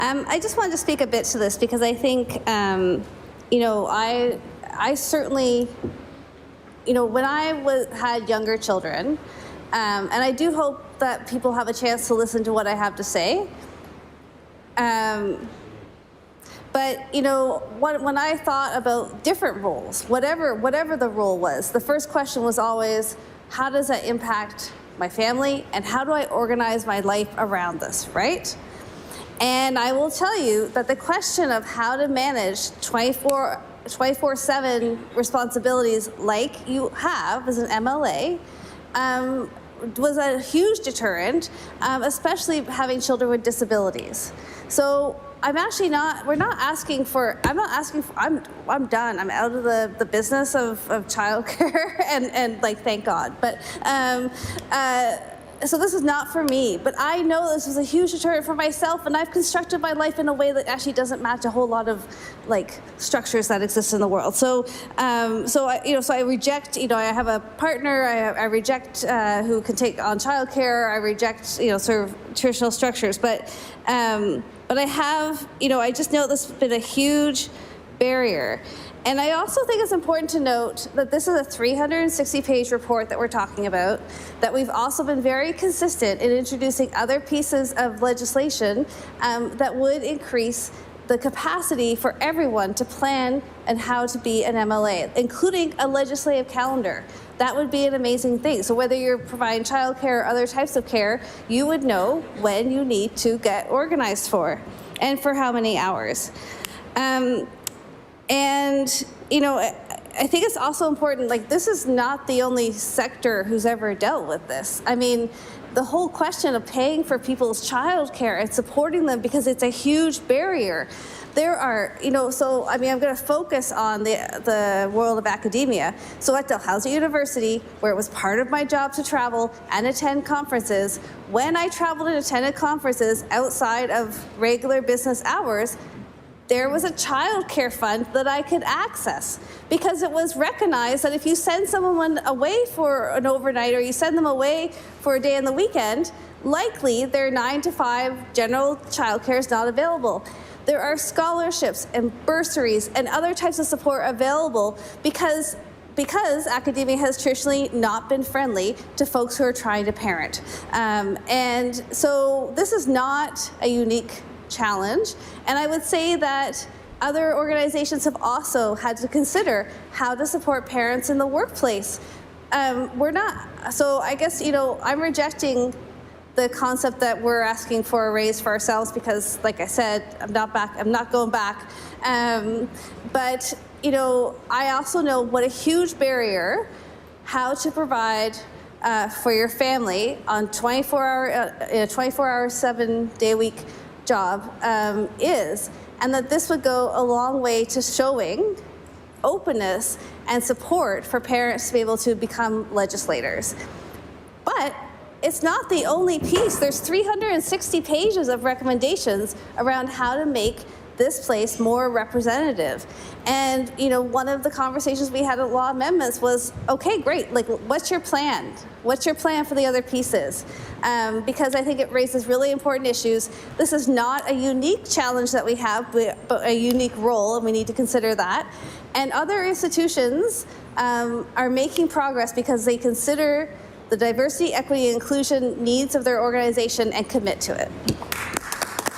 I just wanted to speak a bit to this because I think, I certainly, when I had younger children, and I do hope that people have a chance to listen to what I have to say. But when I thought about different roles, whatever the role was, the first question was always, how does that impact my family, and how do I organize my life around this, right? And I will tell you that the question of how to manage 24/7 responsibilities like you have as an MLA was a huge deterrent, especially having children with disabilities. So I'm not asking for, I'm done. I'm out of the business of childcare and like, thank God. But so this is not for me, but I know this was a huge deterrent for myself, and I've constructed my life in a way that actually doesn't match a whole lot of structures that exist in the world. So, so I reject. I have a partner. I reject who can take on childcare. I reject sort of traditional structures, but I have I just know this has been a huge barrier. And I also think it's important to note that this is a 360-page report that we're talking about, that we've also been very consistent in introducing other pieces of legislation that would increase the capacity for everyone to plan and how to be an MLA, including a legislative calendar. That would be an amazing thing. So whether you're providing childcare or other types of care, you would know when you need to get organized for, and for how many hours. And I think it's also important, this is not the only sector who's ever dealt with this. I mean, the whole question of paying for people's childcare and supporting them, because it's a huge barrier. There are, so I'm going to focus on the world of academia. So at Dalhousie University, where it was part of my job to travel and attend conferences, when I traveled and attended conferences outside of regular business hours, there was a child care fund that I could access, because it was recognized that if you send someone away for an overnight, or you send them away for a day on the weekend, likely their 9 to 5 general child care is not available. There are scholarships and bursaries and other types of support available because academia has traditionally not been friendly to folks who are trying to parent. And so this is not a unique challenge, and I would say that other organizations have also had to consider how to support parents in the workplace. So I guess I'm rejecting the concept that we're asking for a raise for ourselves, because like I said, I'm not going back. But I also know what a huge barrier how to provide for your family on 24-hour, 7-day-a-week job is, and that this would go a long way to showing openness and support for parents to be able to become legislators. But it's not the only piece. There's 360 pages of recommendations around how to make this place more representative. And one of the conversations we had at Law Amendments was, okay, great, what's your plan? What's your plan for the other pieces? Because I think it raises really important issues. This is not a unique challenge that we have, but a unique role, and we need to consider that. And other institutions are making progress because they consider the diversity, equity, and inclusion needs of their organization and commit to it.